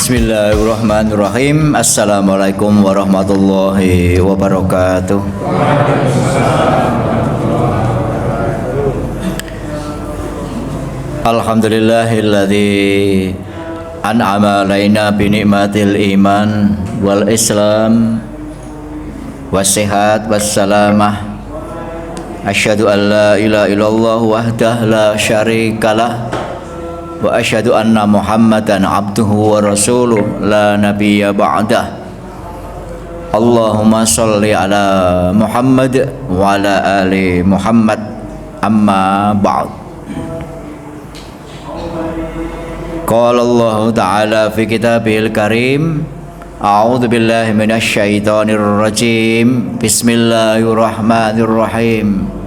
Bismillahirrahmanirrahim. Assalamualaikum warahmatullahi wabarakatuh. Alhamdulillahilladzi an'ama alaina bi ni'matil iman wal islam wassihat wassalamah. Asyhadu an la ilaha illallah wahdahu la syarikalah wa asyhadu anna Muhammadan abduhu wa rasuluh la nabiyya ba'dah. Allahumma sholli ala Muhammad wa ala ali Muhammad, amma ba'd. Qala Allah ta'ala fi kitabihil karim, a'udzu billahi minasy syaithanir rajim. Bismillahirrahmanirrahim.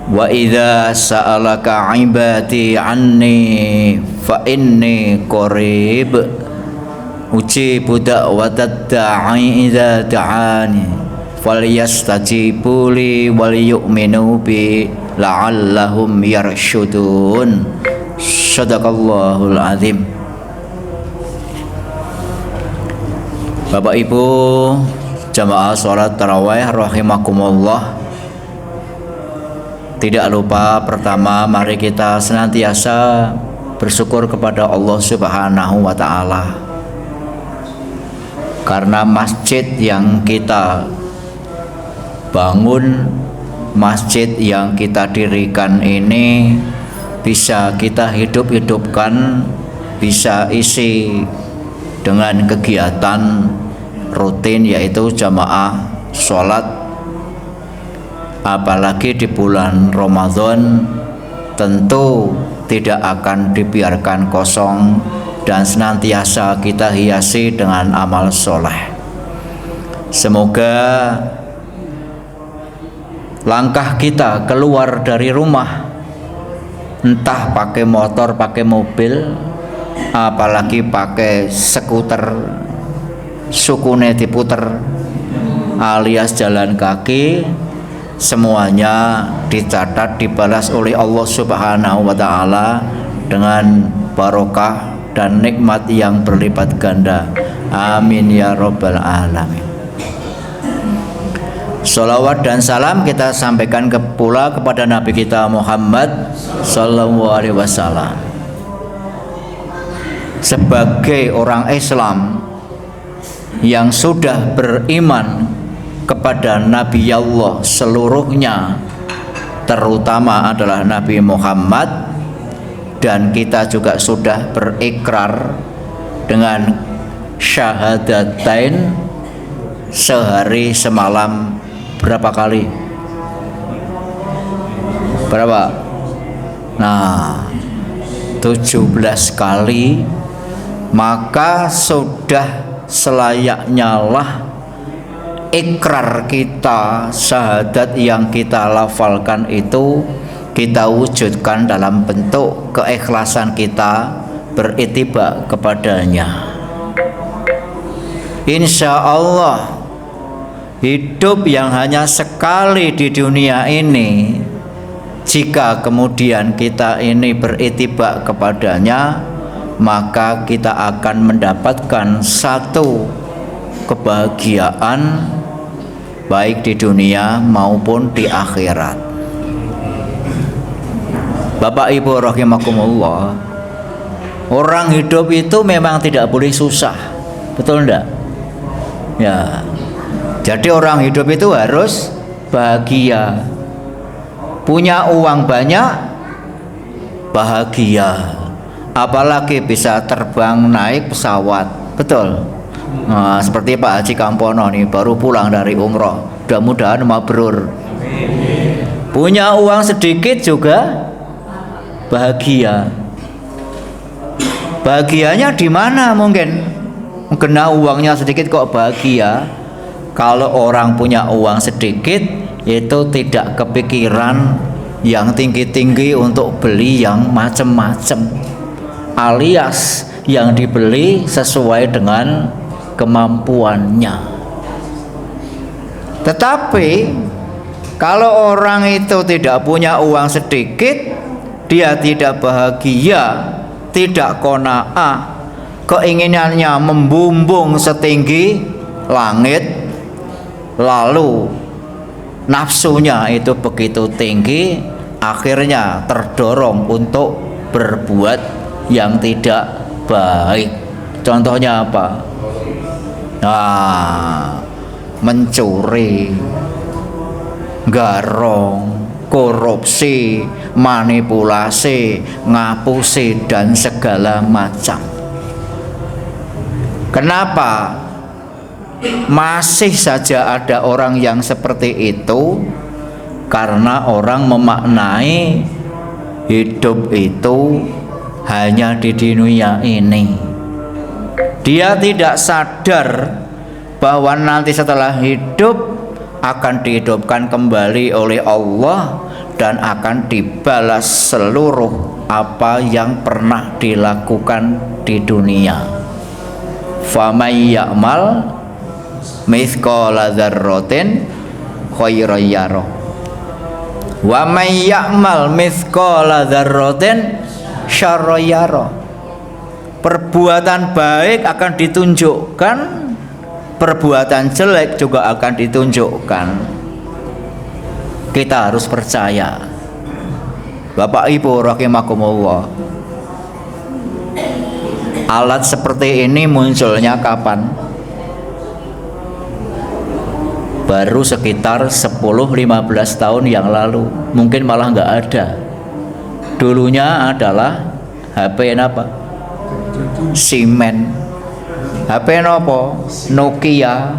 Wa idza sa'alaka 'ibadi 'anni fa inni qarib ujibu da'watad da'i idza da'ani falyastajibu li wal yu'minu bi la'allahum yarsyudun. Shadaqallahul azim. Bapak Ibu jamaah salat tarawih rahimakumullah, tidak lupa pertama mari kita senantiasa bersyukur kepada Allah Subhanahu wa ta'ala, karena masjid yang kita bangun, masjid yang kita dirikan ini bisa kita hidup-hidupkan, bisa isi dengan kegiatan rutin yaitu jamaah sholat. Apalagi di bulan Ramadan tentu tidak akan dibiarkan kosong dan senantiasa kita hiasi dengan amal soleh. Semoga langkah kita keluar dari rumah, entah pakai motor, pakai mobil, apalagi pakai skuter, sukune diputer alias jalan kaki, semuanya dicatat dibalas oleh Allah Subhanahu wa ta'ala dengan barokah dan nikmat yang berlipat ganda. Amin ya rabbal alamin. Sholawat dan salam kita sampaikan pula kepada Nabi kita Muhammad sallallahu alaihi wasallam. Sebagai orang Islam yang sudah beriman kepada Nabi Allah seluruhnya, terutama adalah Nabi Muhammad, dan kita juga sudah berikrar dengan syahadatain sehari semalam berapa kali? Berapa? Nah, 17 kali. Maka sudah selayaknya lah ikrar kita, syahadat yang kita lafalkan itu kita wujudkan dalam bentuk keikhlasan kita berittiba kepadanya. Insya Allah hidup yang hanya sekali di dunia ini, jika kemudian kita ini berittiba kepadanya, maka kita akan mendapatkan satu kebahagiaan baik di dunia maupun di akhirat. Bapak Ibu rahimakumullah, orang hidup itu memang tidak boleh susah, betul enggak? Ya. Jadi orang hidup itu harus bahagia. Punya uang banyak, bahagia. Apalagi bisa terbang naik pesawat, betul? Nah, seperti Pak Haji Kampono nih baru pulang dari umroh, mudah-mudahan mabrur. Punya uang sedikit juga bahagia. Bahagianya di mana mungkin? Kena uangnya sedikit kok bahagia. Kalau orang punya uang sedikit itu tidak kepikiran yang tinggi-tinggi untuk beli yang macam-macam, alias yang dibeli sesuai dengan kemampuannya. Tetapi kalau orang itu tidak punya uang sedikit, dia tidak bahagia, tidak qanaah, keinginannya membumbung setinggi langit, lalu nafsunya itu begitu tinggi, akhirnya terdorong untuk berbuat yang tidak baik. Contohnya apa? Nah, mencuri, garong, korupsi, manipulasi, ngapusi, dan segala macam. Kenapa masih saja ada orang yang seperti itu? Karena orang memaknai hidup itu hanya di dunia ini. Dia tidak sadar bahwa nanti setelah hidup akan dihidupkan kembali oleh Allah dan akan dibalas seluruh apa yang pernah dilakukan di dunia. Famay ya'mal mithqala dzarratin khairan yarah wa may ya'mal mithqala dzarratin syarran yarah. Perbuatan baik akan ditunjukkan, perbuatan jelek juga akan ditunjukkan. Kita harus percaya. Bapak Ibu rahimakumullah, alat seperti ini munculnya kapan? Baru sekitar 10-15 tahun yang lalu. Mungkin malah nggak ada. Dulunya adalah HP apa? Simen. HP apa? Nokia.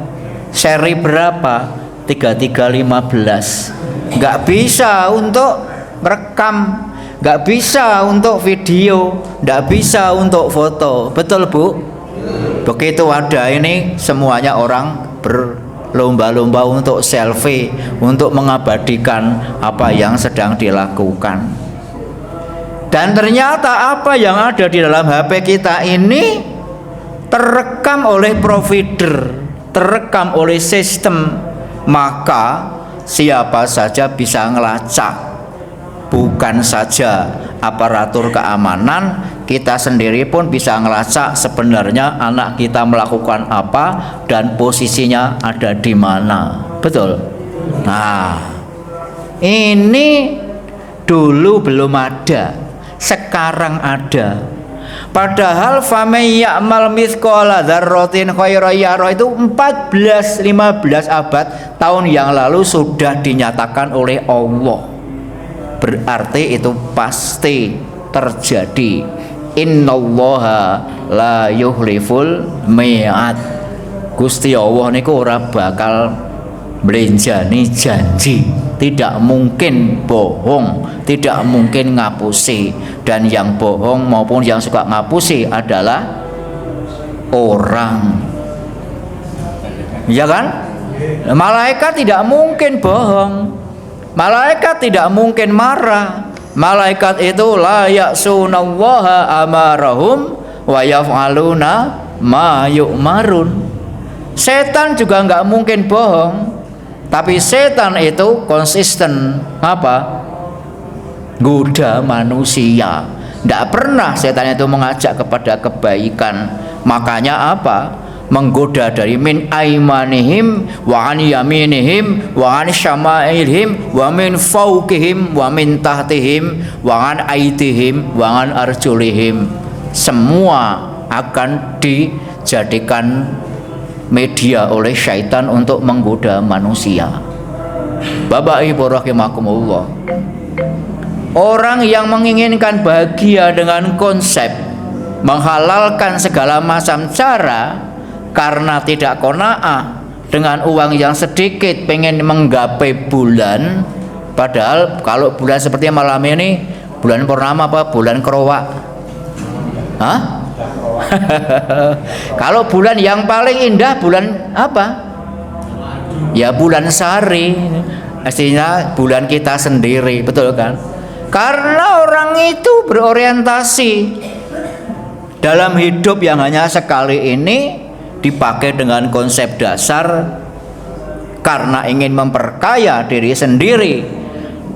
Seri berapa? 3315. Nggak bisa untuk merekam, nggak bisa untuk video, nggak bisa untuk foto. Betul Bu? Begitu ada ini, semuanya orang berlomba-lomba untuk selfie, untuk mengabadikan apa yang sedang dilakukan. Dan ternyata apa yang ada di dalam HP kita ini terekam oleh provider, terekam oleh sistem. Maka siapa saja bisa ngelacak. Bukan saja aparatur keamanan, kita sendiri pun bisa ngelacak sebenarnya anak kita melakukan apa dan posisinya ada di mana. Betul? Nah, ini dulu belum ada, sekarang ada. Padahal famay ya'mal mithqala dzarratin khairan yarah itu 14-15 abad tahun yang lalu sudah dinyatakan oleh Allah. Berarti itu pasti terjadi. Innallaha la yuhliful mi'ad. Gusti Allah niku ora bakal mlenjani janji, tidak mungkin bohong, tidak mungkin ngapusi. Dan yang bohong maupun yang suka ngapusi adalah orang, ya kan? Malaikat tidak mungkin bohong, malaikat tidak mungkin marah. Malaikat itu la ya'sunallaha amarahum wa yaf'aluna ma yu'marun. Setan juga nggak mungkin bohong, tapi setan itu konsisten apa? Goda manusia. Tidak pernah setan itu mengajak kepada kebaikan. Makanya apa? Menggoda dari min aimanihim wa an yaminihim wa an syama'ilhim wa min fawqihim wa min tahtihim wa an aitihim wa an arjulihim. Semua akan dijadikan media oleh syaitan untuk menggoda manusia. Bapak Ibu rahimakumullah, orang yang menginginkan bahagia dengan konsep menghalalkan segala macam cara karena tidak qanaah dengan uang yang sedikit, pengen menggapai bulan. Padahal kalau bulan seperti malam ini, bulan purnama apa? Bulan kerowak. Hah? Kalau bulan yang paling indah bulan apa? Ya bulan Sari. Artinya bulan kita sendiri, betul kan? Karena orang itu berorientasi dalam hidup yang hanya sekali ini, dipakai dengan konsep dasar karena ingin memperkaya diri sendiri,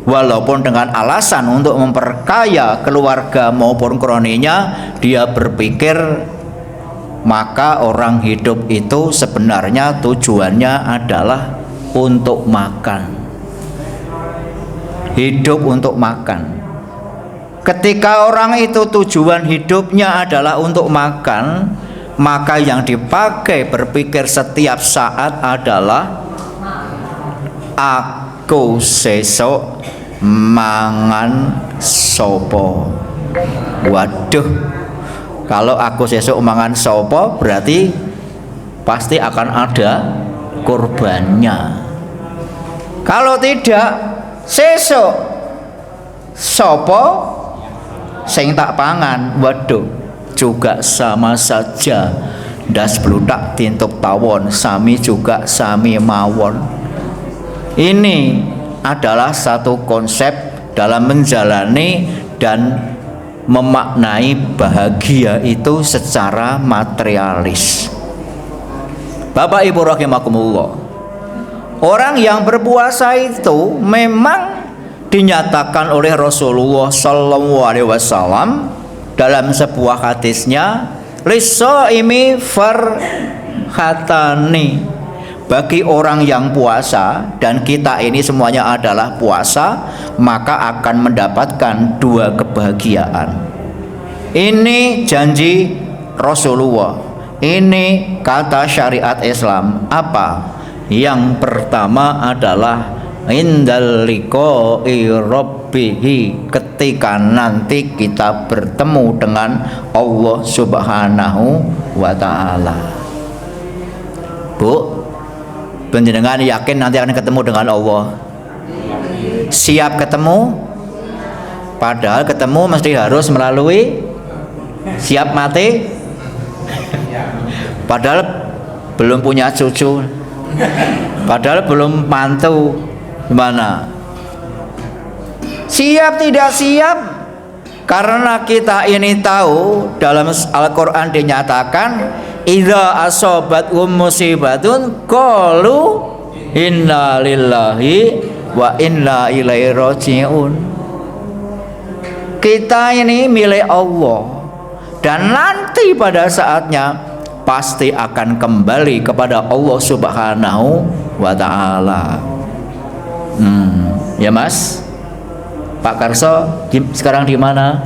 walaupun dengan alasan untuk memperkaya keluarga maupun kroninya. Dia berpikir maka orang hidup itu sebenarnya tujuannya adalah untuk makan. Hidup untuk makan. Ketika orang itu tujuan hidupnya adalah untuk makan, maka yang dipakai berpikir setiap saat adalah aku sesok mangan sopo. Waduh, kalau aku sesok mangan sopo berarti pasti akan ada korbannya. Kalau tidak, sesok sopo sing tak pangan, waduh, juga sama saja. Das bludak tintuk tawon, sami juga sami mawon. Ini adalah satu konsep dalam menjalani dan memaknai bahagia itu secara materialis. Bapak Ibu rahimakumullah, orang yang berpuasa itu memang dinyatakan oleh Rasulullah sallallahu alaihi wasallam dalam sebuah hadisnya, lisaimi farhatani, bagi orang yang puasa, dan kita ini semuanya adalah puasa, maka akan mendapatkan dua kebahagiaan. Ini janji Rasulullah, ini kata syariat Islam. Apa? Yang pertama adalah indal liqa'i rabbihi, ketika nanti kita bertemu dengan Allah Subhanahu wa ta'ala. Bu, panjenengan yakin nanti akan ketemu dengan Allah? Siap ketemu? Padahal ketemu mesti harus melalui siap mati. Padahal belum punya cucu, padahal belum mantu, gimana? Siap tidak siap? Karena kita ini tahu dalam Al-Quran dinyatakan, idza asobathum musibatun qalu inna lillahi wa inna ilaihi rajiun. Kita ini milik Allah, dan nanti pada saatnya pasti akan kembali kepada Allah Subhanahu wa ta'ala. Ya Mas, Pak Karso sekarang di mana?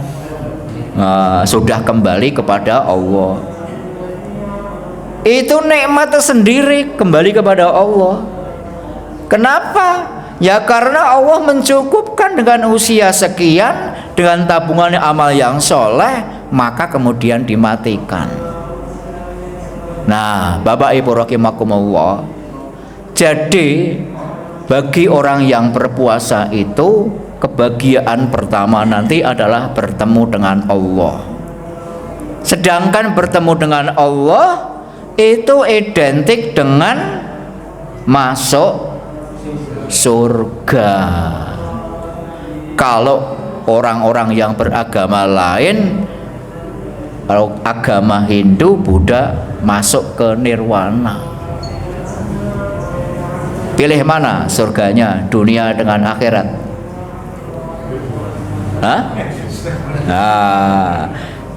Sudah kembali kepada Allah. Itu nikmat tersendiri, kembali kepada Allah. Kenapa? Ya karena Allah mencukupkan dengan usia sekian, dengan tabungan amal yang soleh, maka kemudian dimatikan. Nah, Bapak Ibu rahimakumullah, jadi bagi orang yang berpuasa itu, kebahagiaan pertama nanti adalah bertemu dengan Allah. Sedangkan bertemu dengan Allah itu identik dengan masuk surga. Kalau orang-orang yang beragama lain, kalau agama Hindu, Buddha, masuk ke nirwana. Pilih mana surganya, dunia dengan akhirat? Hah? Nah,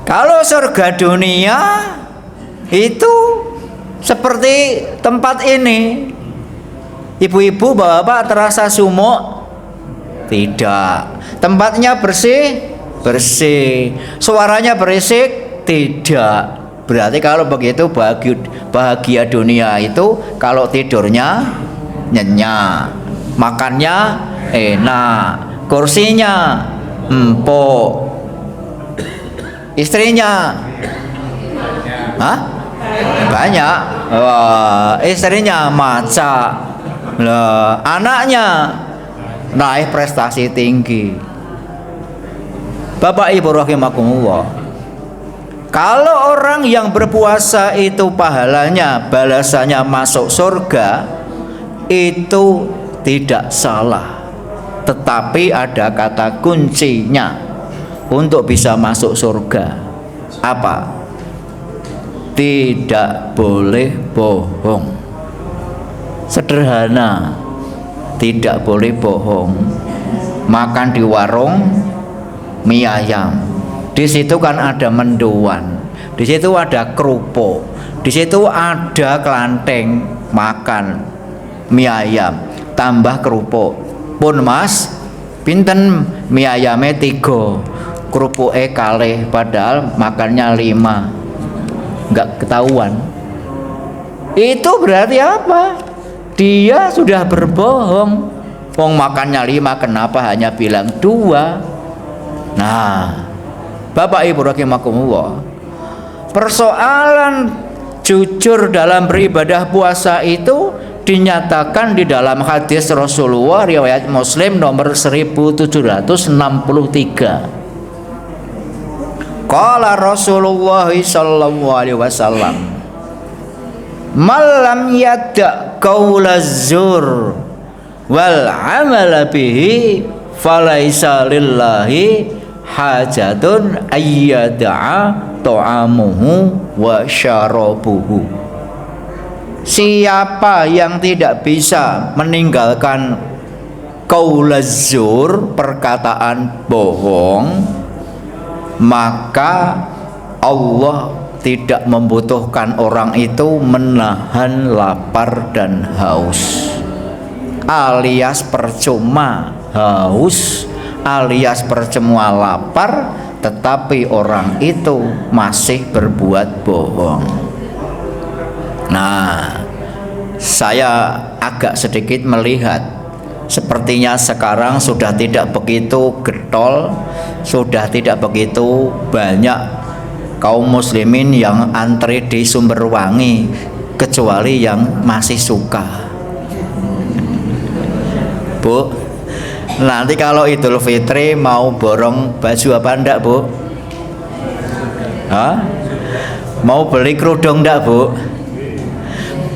kalau surga dunia itu seperti tempat ini. Ibu-ibu, bapak terasa sumuk? Tidak. Tempatnya bersih? Bersih. Suaranya berisik? Tidak. Berarti kalau begitu bahagia dunia itu kalau tidurnya nyenyak, makannya enak, kursinya empuk, istrinya banyak, istrinya maca, anaknya naik prestasi tinggi. Bapak Ibu rahimakumullah, kalau orang yang berpuasa itu pahalanya, balasannya masuk surga, itu tidak salah. Tetapi ada kata kuncinya untuk bisa masuk surga. Apa? Tidak boleh bohong. Sederhana, tidak boleh bohong. Makan di warung mie ayam, di situ kan ada mendoan, di situ ada kerupuk, Di situ ada kelanteng makan mie ayam tambah kerupuk. Pun Mas, pinten mie ayamnya 3, kerupuknya kalih, padahal makannya 5. Enggak ketahuan. Itu berarti apa? Dia sudah berbohong. Wong makannya 5, kenapa hanya bilang 2? Nah, Bapak Ibu rahimakumullah, persoalan jujur dalam beribadah puasa itu dinyatakan di dalam hadis Rasulullah riwayat Muslim nomor 1763. Qala Rasulullah sallallahu alaihi wasallam, "Malam yada' qaulaz zur wal 'amala bihi falaisa lillahi hajatun ayyada'a ta'amuhu wa syarabuhu." Siapa yang tidak bisa meninggalkan qaulaz zur, perkataan bohong, maka Allah tidak membutuhkan orang itu menahan lapar dan haus, alias percuma haus, alias percuma lapar, tetapi orang itu masih berbuat bohong. Nah, saya agak sedikit melihat, sepertinya sekarang sudah tidak begitu getol, sudah tidak begitu banyak kaum muslimin yang antri di Sumberwangi, kecuali yang masih suka. Bu, nanti kalau Idul Fitri mau borong baju apa enggak, Bu? Hah? Mau beli kerudung enggak, Bu?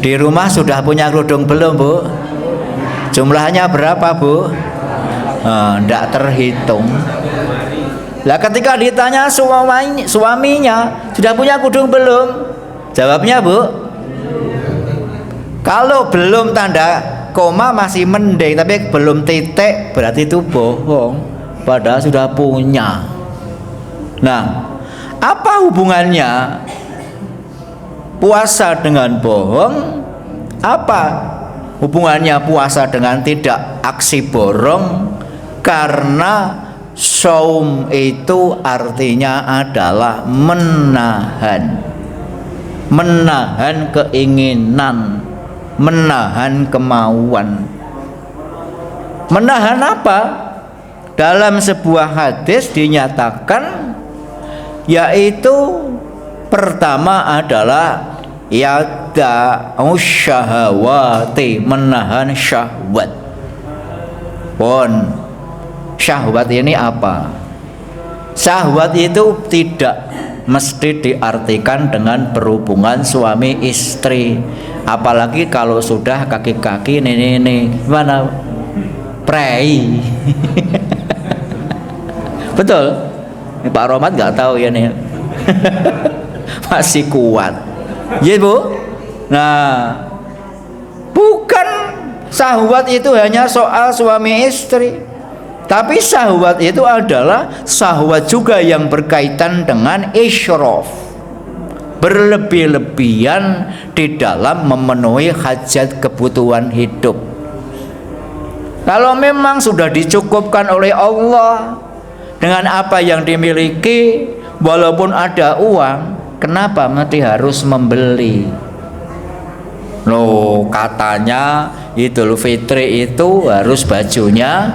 Di rumah sudah punya kerudung belum, Bu? Jumlahnya berapa, Bu? Enggak terhitung. Lah ketika ditanya suaminya, sudah punya kerudung belum? Jawabnya, Bu, kalau belum tanda koma masih mending, tapi belum titik berarti itu bohong, padahal sudah punya. Nah, apa hubungannya puasa dengan bohong? Apa hubungannya puasa dengan tidak aksi borong? Karena saum itu artinya adalah menahan keinginan, menahan kemauan. Menahan apa? Dalam sebuah hadis dinyatakan, yaitu pertama adalah yada syahawati, menahan syahwat. Pun syahwat ini apa? Syahwat itu tidak mesti diartikan dengan berhubungan suami istri, apalagi kalau sudah kaki-kaki ini mana prei. Betul? Ini Pak Romat nggak tahu ya nih. Masih kuat, ya Bu. Nah, bukan syahwat itu hanya soal suami istri, tapi syahwat itu adalah syahwat juga yang berkaitan dengan israf, berlebih-lebihan di dalam memenuhi hajat kebutuhan hidup. Kalau memang sudah dicukupkan oleh Allah dengan apa yang dimiliki, walaupun ada uang, kenapa mesti harus membeli? Loh, katanya Idul Fitri itu harus bajunya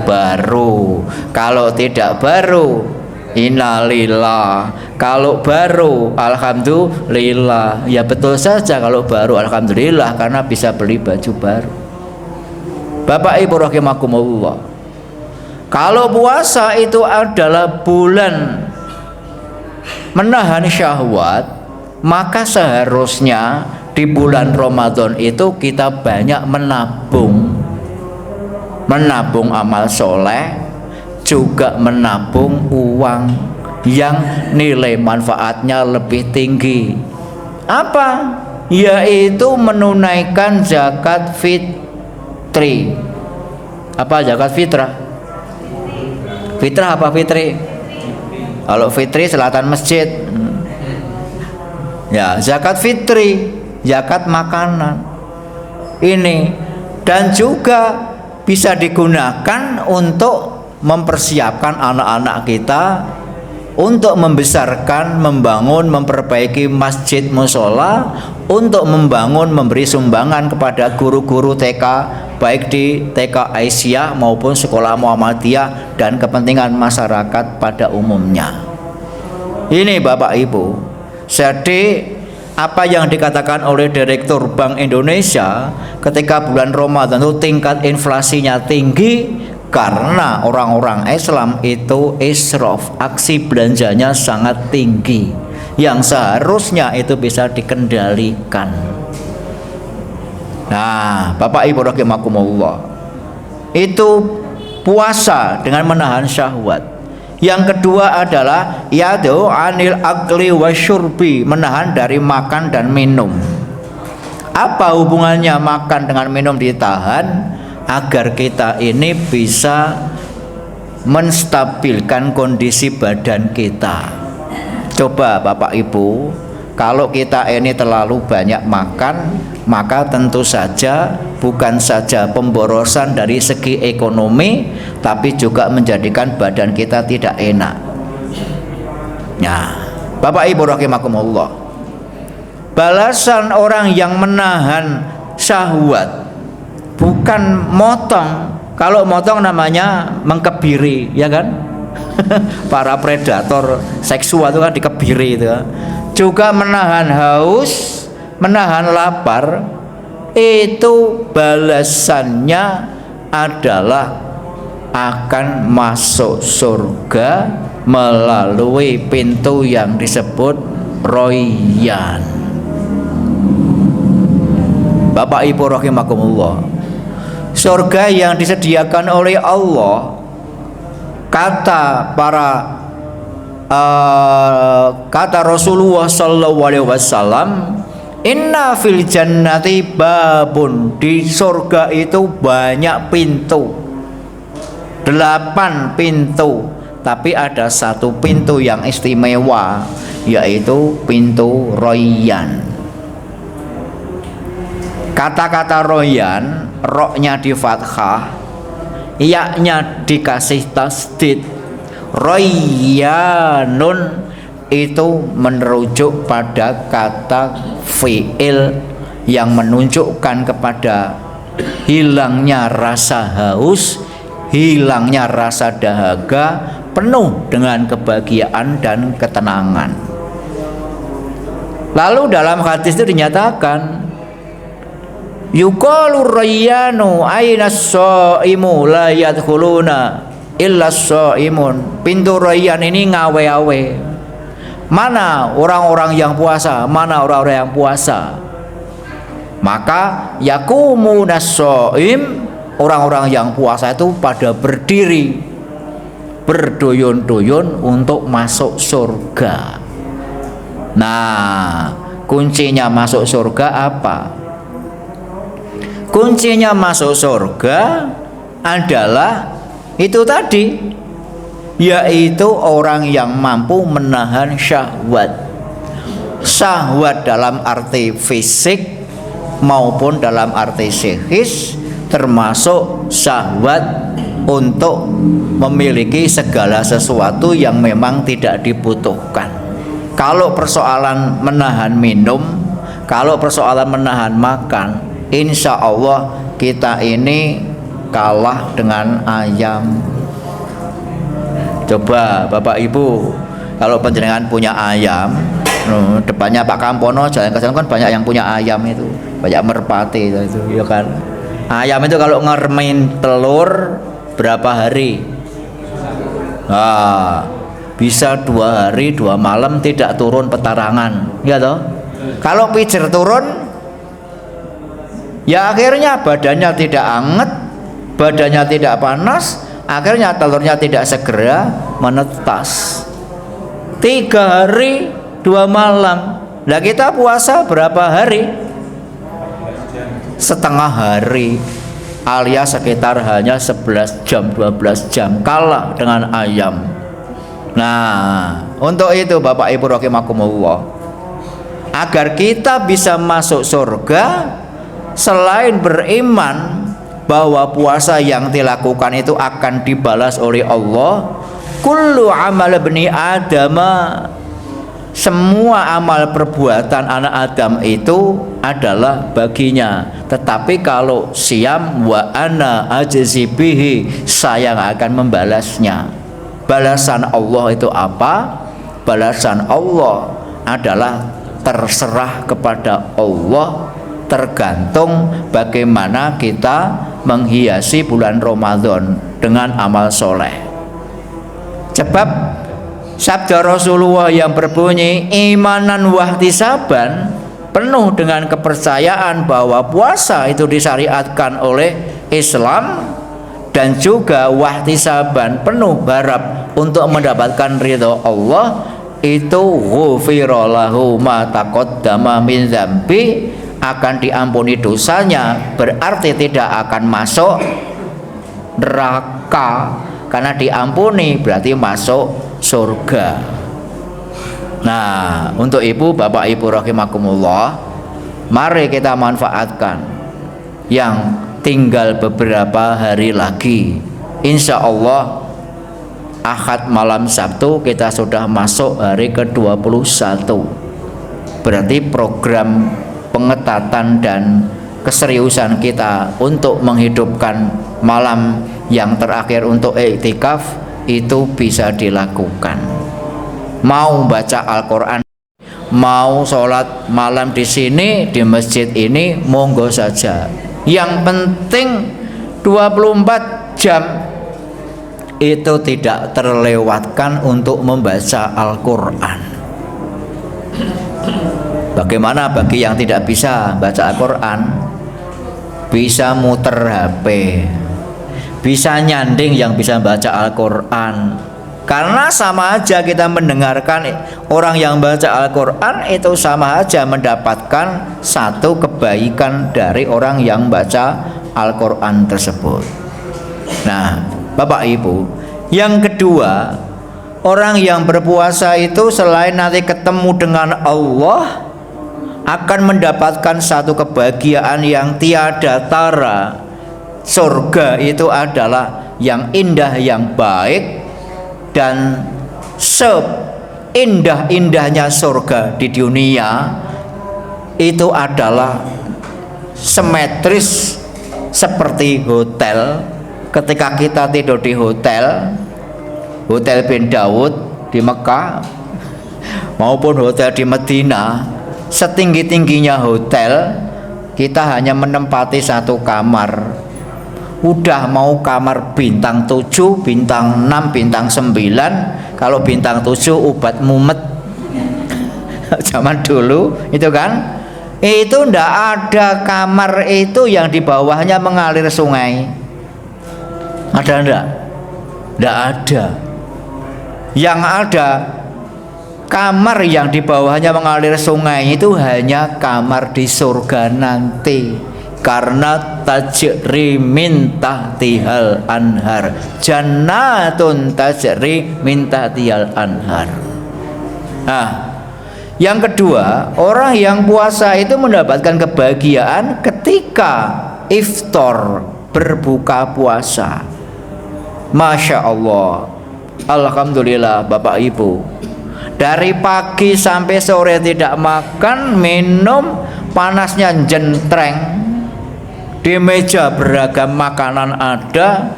baru. Kalau tidak baru, innalillah. Kalau baru, alhamdulillah. Ya betul saja, kalau baru alhamdulillah, karena bisa beli baju baru. Bapak Ibu rahimakumullah, kalau puasa itu adalah bulan menahan syahwat, maka seharusnya di bulan Ramadan itu kita banyak menabung amal soleh, juga menabung uang yang nilai manfaatnya lebih tinggi. Apa? Yaitu menunaikan zakat fitri. Apa zakat fitrah? Fitrah apa fitri? Kalau fitri selatan masjid. Ya, zakat fitri, zakat makanan. Ini dan juga bisa digunakan untuk mempersiapkan anak-anak kita untuk membesarkan, membangun, memperbaiki masjid musola, untuk membangun, memberi sumbangan kepada guru-guru TK, baik di TK Aisyah maupun sekolah Muhammadiyah dan kepentingan masyarakat pada umumnya. Ini Bapak Ibu. Jadi apa yang dikatakan oleh Direktur Bank Indonesia ketika bulan Ramadan itu tingkat inflasinya tinggi karena orang-orang Islam itu israf, aksi belanjanya sangat tinggi yang seharusnya itu bisa dikendalikan. Nah, Bapak Ibu rahimakumullah, itu puasa dengan menahan syahwat. Yang kedua adalah yadu anil akli wasyurbi, menahan dari makan dan minum. Apa hubungannya makan dengan minum ditahan? Agar kita ini bisa menstabilkan kondisi badan kita. Coba Bapak Ibu, kalau kita ini terlalu banyak makan, maka tentu saja bukan saja pemborosan dari segi ekonomi, tapi juga menjadikan badan kita tidak enak. Nah, Bapak Ibu rahimakumullah, balasan orang yang menahan syahwat bukan motong. Kalau motong namanya mengkebiri, ya kan? Para predator seksual itu kan dikebiri itu. Juga menahan haus, menahan lapar, itu balasannya adalah akan masuk surga melalui pintu yang disebut Royyan. Bapak Ibu rahimakumullah, surga yang disediakan oleh Allah, kata Rasulullah sallallahu alaihi wasallam, inna fil jannati babun, di surga itu banyak pintu, 8 pintu, tapi ada satu pintu yang istimewa, yaitu pintu Royyan. Kata-kata Royyan, roknya di fathah, ya-nya dikasih tasdid. Royyanun itu merujuk pada kata fi'il yang menunjukkan kepada hilangnya rasa haus, hilangnya rasa dahaga, penuh dengan kebahagiaan dan ketenangan. Lalu dalam hadis itu dinyatakan, yuqalu Rayyanu aina shaimu la yadkhuluna illa shaimun. Pintu Rayyan ini ngawe-awe. Mana orang-orang yang puasa? Mana orang-orang yang puasa? Maka yakumuna shaim, orang-orang yang puasa itu pada berdiri berduyun-duyun untuk masuk surga. Nah, kuncinya masuk surga apa? Kuncinya masuk surga adalah itu tadi, yaitu orang yang mampu menahan syahwat. Syahwat dalam arti fisik maupun dalam arti psikis, termasuk syahwat untuk memiliki segala sesuatu yang memang tidak dibutuhkan. Kalau persoalan menahan minum, kalau persoalan menahan makan, insya Allah kita ini kalah dengan ayam. Coba Bapak Ibu, kalau panjenengan punya ayam, depannya Pak Kampono jalan ke sana kan banyak yang punya ayam itu, banyak merpati itu, ya kan. Ayam itu kalau ngeremin telur berapa hari? Bisa 2 hari 2 malam tidak turun petarangan, ya toh. Kalau pijer turun, ya akhirnya badannya tidak anget, badannya tidak panas, akhirnya telurnya tidak segera menetas. 3 hari 2 malam. Nah, kita puasa berapa hari? Setengah hari, alias sekitar hanya 11 jam 12 jam, kalah dengan ayam. Nah, untuk itu Bapak Ibu rahimakumullah, agar kita bisa masuk surga, selain beriman bahwa puasa yang dilakukan itu akan dibalas oleh Allah, kullu amal bani adama, semua amal perbuatan anak Adam itu adalah baginya. Tetapi kalau siam wa ana ajzi bihi, saya akan membalasnya. Balasan Allah itu apa? Balasan Allah adalah terserah kepada Allah, tergantung bagaimana kita menghiasi bulan Ramadan dengan amal soleh. Sebab sabda Rasulullah yang berbunyi imanan wahtisaban, penuh dengan kepercayaan bahwa puasa itu disyariatkan oleh Islam, dan juga wahtisaban, penuh harap untuk mendapatkan ridho Allah, itu ghufira lahu ma taqaddama min dzambi, akan diampuni dosanya, berarti tidak akan masuk neraka, karena diampuni berarti masuk surga. Nah, untuk ibu bapak ibu rahimakumullah, mari kita manfaatkan yang tinggal beberapa hari lagi. Insya Allah Ahad malam Sabtu kita sudah masuk hari ke-21. Berarti program pengetatan dan keseriusan kita untuk menghidupkan malam yang terakhir untuk iktikaf itu bisa dilakukan. Mau baca Al-Quran, mau sholat malam di sini, di masjid ini, monggo saja. Yang penting 24 jam itu tidak terlewatkan untuk membaca Al-Quran. Bagaimana bagi yang tidak bisa baca Al-Quran? Bisa muter HP, bisa nyanding yang bisa baca Al-Quran. Karena sama aja kita mendengarkan orang yang baca Al-Quran, itu sama aja mendapatkan satu kebaikan dari orang yang baca Al-Quran tersebut. Nah, Bapak Ibu, yang kedua, orang yang berpuasa itu selain nanti ketemu dengan Allah, akan mendapatkan satu kebahagiaan yang tiada tara. Surga itu adalah yang indah, yang baik, dan seindah-indahnya surga di dunia itu adalah simetris seperti hotel. Ketika kita tidur di hotel bin Daud di Mekah maupun hotel di Medina, setinggi-tingginya hotel, kita hanya menempati satu kamar. Udah mau kamar bintang 7, bintang 6, bintang 9. Kalau bintang 7 obat mumet zaman dulu itu kan, itu ndak ada kamar itu yang di bawahnya mengalir sungai. Ada ndak? Ndak ada. Yang ada kamar yang di bawahnya mengalir sungai itu hanya kamar di surga nanti. Karena tajri min tahtihal anhar, jannatun tajri min tahtihal anhar. Nah, yang kedua, orang yang puasa itu mendapatkan kebahagiaan ketika iftar, berbuka puasa. Masya Allah, alhamdulillah Bapak Ibu, dari pagi sampai sore tidak makan minum, panasnya jentreng. Di meja beragam makanan ada,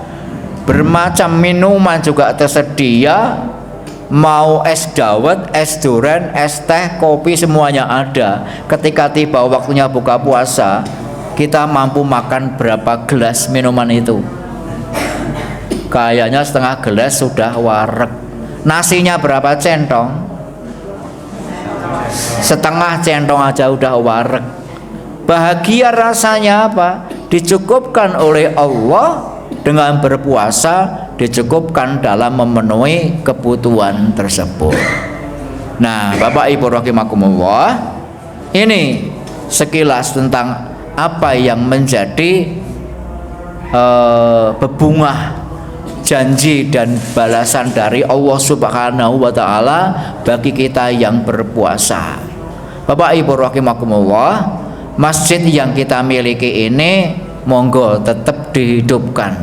bermacam minuman juga tersedia, mau es dawet, es durian, es teh, kopi, semuanya ada. Ketika tiba waktunya buka puasa, kita mampu makan berapa gelas minuman itu? Kayaknya setengah gelas sudah wareg. Nasinya berapa centong? Setengah centong aja udah wareg. Bahagia rasanya apa? Dicukupkan oleh Allah dengan berpuasa, dicukupkan dalam memenuhi kebutuhan tersebut. Nah, Bapak Ibu rahimakumullah, ini sekilas tentang apa yang menjadi bebungah janji dan balasan dari Allah Subhanahu wa Ta'ala bagi kita yang berpuasa. Bapak Ibu rahimakumullah, masjid yang kita miliki ini monggo tetap dihidupkan.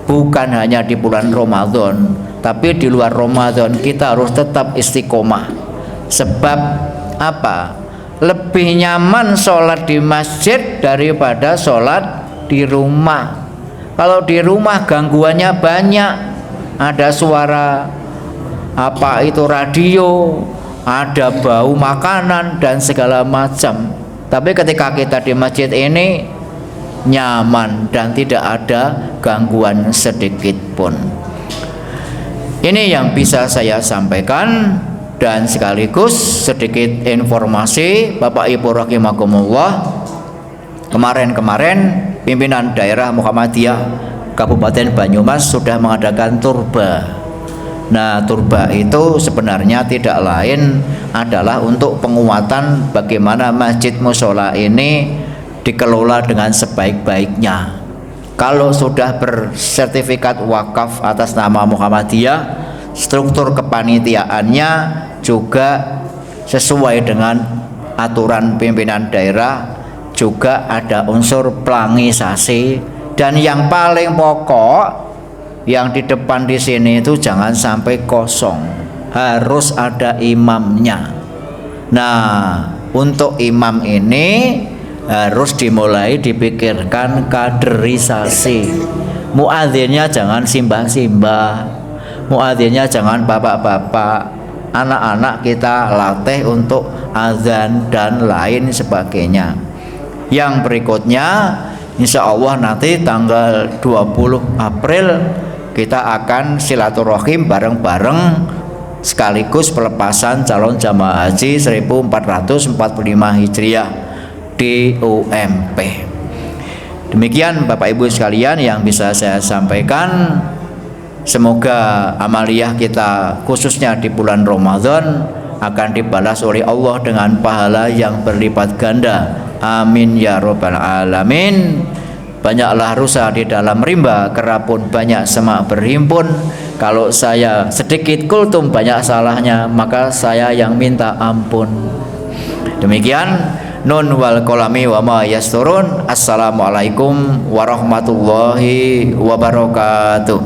Bukan hanya di bulan Ramadan, tapi di luar Ramadan kita harus tetap istiqomah. Sebab apa? Lebih nyaman sholat di masjid daripada sholat di rumah. Kalau di rumah gangguannya banyak, ada suara apa itu radio, ada bau makanan dan segala macam. Tapi ketika kita di masjid ini nyaman dan tidak ada gangguan sedikit pun. Ini yang bisa saya sampaikan, dan sekaligus sedikit informasi Bapak Ibu rahimakumullah. Kemarin pimpinan daerah Muhammadiyah Kabupaten Banyumas sudah mengadakan turba. Nah, turba itu sebenarnya tidak lain adalah untuk penguatan bagaimana masjid mushola ini dikelola dengan sebaik-baiknya. Kalau sudah bersertifikat wakaf atas nama Muhammadiyah, struktur kepanitiaannya juga sesuai dengan aturan pimpinan daerah, juga ada unsur plangisasi, dan yang paling pokok yang di depan di sini itu jangan sampai kosong, harus ada imamnya. Nah, untuk imam ini harus dimulai dipikirkan kaderisasi. Muadzinnya jangan simbah-simbah, muadzinnya jangan bapak-bapak, anak-anak kita latih untuk azan dan lain sebagainya. Yang berikutnya insya Allah nanti tanggal 20 April kita akan silaturahim bareng-bareng sekaligus pelepasan calon jamaah haji 1445 Hijriah di UMP. Demikian Bapak Ibu sekalian yang bisa saya sampaikan. Semoga amaliyah kita khususnya di bulan Ramadan akan dibalas oleh Allah dengan pahala yang berlipat ganda. Amin ya robbal alamin. Banyaklah rusa di dalam rimba, kerapun banyak semak berhimpun. Kalau saya sedikit kultum banyak salahnya, maka saya yang minta ampun. Demikian, nun wal kolami wa ma yasturun. Assalamualaikum warahmatullahi wabarakatuh.